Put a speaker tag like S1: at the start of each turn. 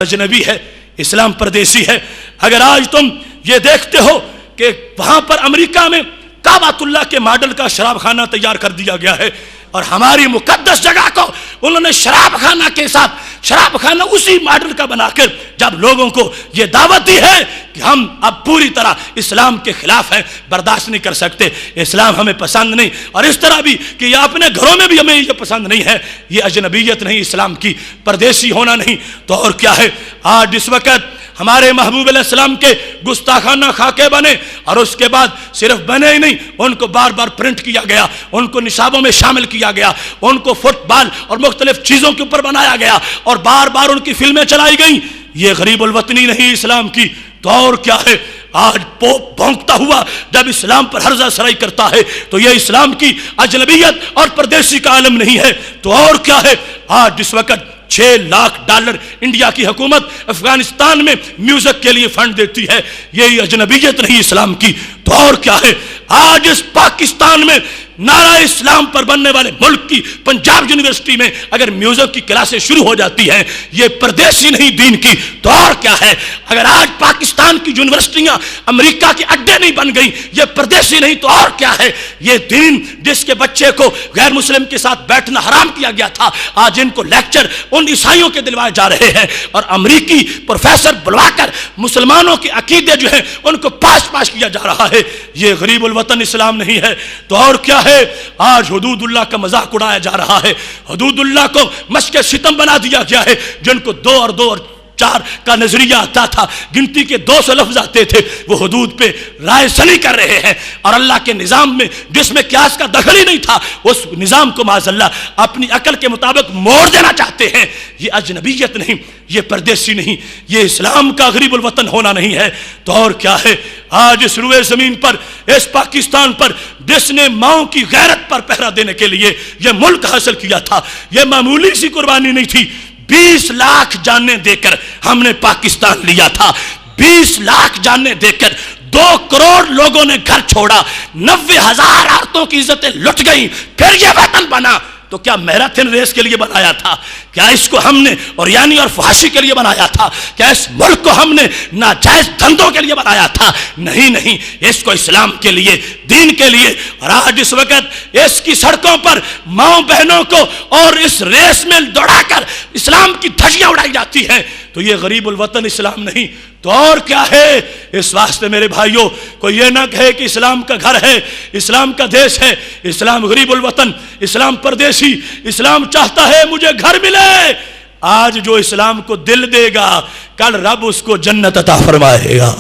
S1: اجنبی ہے، اسلام پردیسی ہے۔ اگر آج تم یہ دیکھتے ہو کہ وہاں پر امریکہ میں کعبۃ اللہ کے ماڈل کا شراب خانہ تیار کر دیا گیا ہے، اور ہماری مقدس جگہ کو انہوں نے شراب خانہ کے ساتھ شراب خانہ اسی ماڈل کا بنا کر جب لوگوں کو یہ دعوت دی ہے کہ ہم اب پوری طرح اسلام کے خلاف ہیں، برداشت نہیں کر سکتے، اسلام ہمیں پسند نہیں، اور اس طرح بھی کہ یہ اپنے گھروں میں بھی ہمیں یہ پسند نہیں ہے، یہ اجنبیت نہیں اسلام کی، پردیسی ہونا نہیں، تو اور کیا ہے؟ آج اس وقت ہمارے محبوب علیہ السلام کے گستاخانہ خاکے بنے، اور اس کے بعد صرف بنے ہی نہیں، ان کو بار بار پرنٹ کیا گیا، ان کو نصابوں میں شامل کیا گیا، ان کو فٹ بال اور مختلف چیزوں کے اوپر بنایا گیا، اور بار بار ان کی فلمیں چلائی گئیں۔ یہ غریب الوطنی نہیں اسلام کی، تو اور کیا ہے؟ آج پوپ بھونکتا ہوا جب اسلام پر ہرزہ سرائی کرتا ہے تو یہ اسلام کی اجنبیت اور پردیسی کا عالم نہیں ہے، تو اور کیا ہے؟ آج اس وقت $6 لاکھ انڈیا کی حکومت افغانستان میں میوزک کے لیے فنڈ دیتی ہے، یہ اجنبیت نہیں اسلام کی، تو اور کیا ہے؟ آج اس پاکستان میں نعرہ اسلام پر بننے والے ملک کی پنجاب یونیورسٹی میں اگر میوزک کی کلاسیں شروع ہو جاتی ہیں، یہ پردیسی نہیں دین کی، تو اور کیا ہے؟ اگر آج پاکستان کی یونیورسٹیاں امریکہ کے اڈے نہیں بن گئی، یہ پردیسی نہیں، تو اور کیا ہے؟ یہ دین جس کے بچے کو غیر مسلم کے ساتھ بیٹھنا حرام کیا گیا تھا، آج ان کو لیکچر ان عیسائیوں کے دلوائے جا رہے ہیں، اور امریکی پروفیسر بلوا کر مسلمانوں کے عقیدے جو ہیں ان کو پاش کیا جا رہا ہے۔ یہ غریب الوطن اسلام نہیں ہے، تو اور کیا ہے؟ آج حدود اللہ کا مذاق اڑایا جا رہا ہے، حدود اللہ کو مشق ستم بنا دیا گیا ہے، جن کو 2 اور 2 اور 4 کا نظریہ آتا تھا، گنتی کے 200 لفظ آتے تھے، وہ حدود پہ رائے سلی کر رہے ہیں، اور اللہ کے نظام میں جس میں قیاس کا دخل ہی نہیں تھا، اس نظام کو معاذ اللہ اپنی عقل کے مطابق موڑ دینا چاہتے ہیں۔ یہ اجنبیت نہیں، یہ پردیسی نہیں، یہ اسلام کا غریب الوطن ہونا نہیں ہے، تو اور کیا ہے؟ آج اس روئے زمین پر، اس پاکستان پر، جس نے ماؤں کی غیرت پر پہرا دینے کے لیے یہ ملک حاصل کیا تھا، یہ معمولی سی قربانی نہیں تھی، 20 لاکھ جانیں دے کر ہم نے پاکستان لیا تھا، 20 لاکھ جانیں دے کر 2 کروڑ لوگوں نے گھر چھوڑا، 90,000 عورتوں کی عزتیں لٹ گئیں، پھر یہ وطن بنا۔ تو کیا میراتھن ریس کے لیے بنایا تھا؟ کیا اس کو ہم نے اوریانی اور فحاشی کے لیے بنایا تھا؟ کیا اس ملک کو ہم نے ناجائز دھندوں کے لیے بنایا تھا؟ نہیں نہیں، اس کو اسلام کے لیے، دین کے لیے۔ اور آج اس وقت اس کی سڑکوں پر ماؤں بہنوں کو اور اس ریس میں دوڑا کر اسلام کی دھجیاں اڑائی جاتی ہیں، تو یہ غریب الوطن اسلام نہیں، تو اور کیا ہے؟ اس واسطے میرے بھائیوں، کوئی یہ نہ کہے کہ اسلام کا گھر ہے، اسلام کا دیش ہے، اسلام غریب الوطن، اسلام پردیسی، اسلام چاہتا ہے مجھے گھر ملے۔ آج جو اسلام کو دل دے گا، کل رب اس کو جنت عطا فرمائے گا۔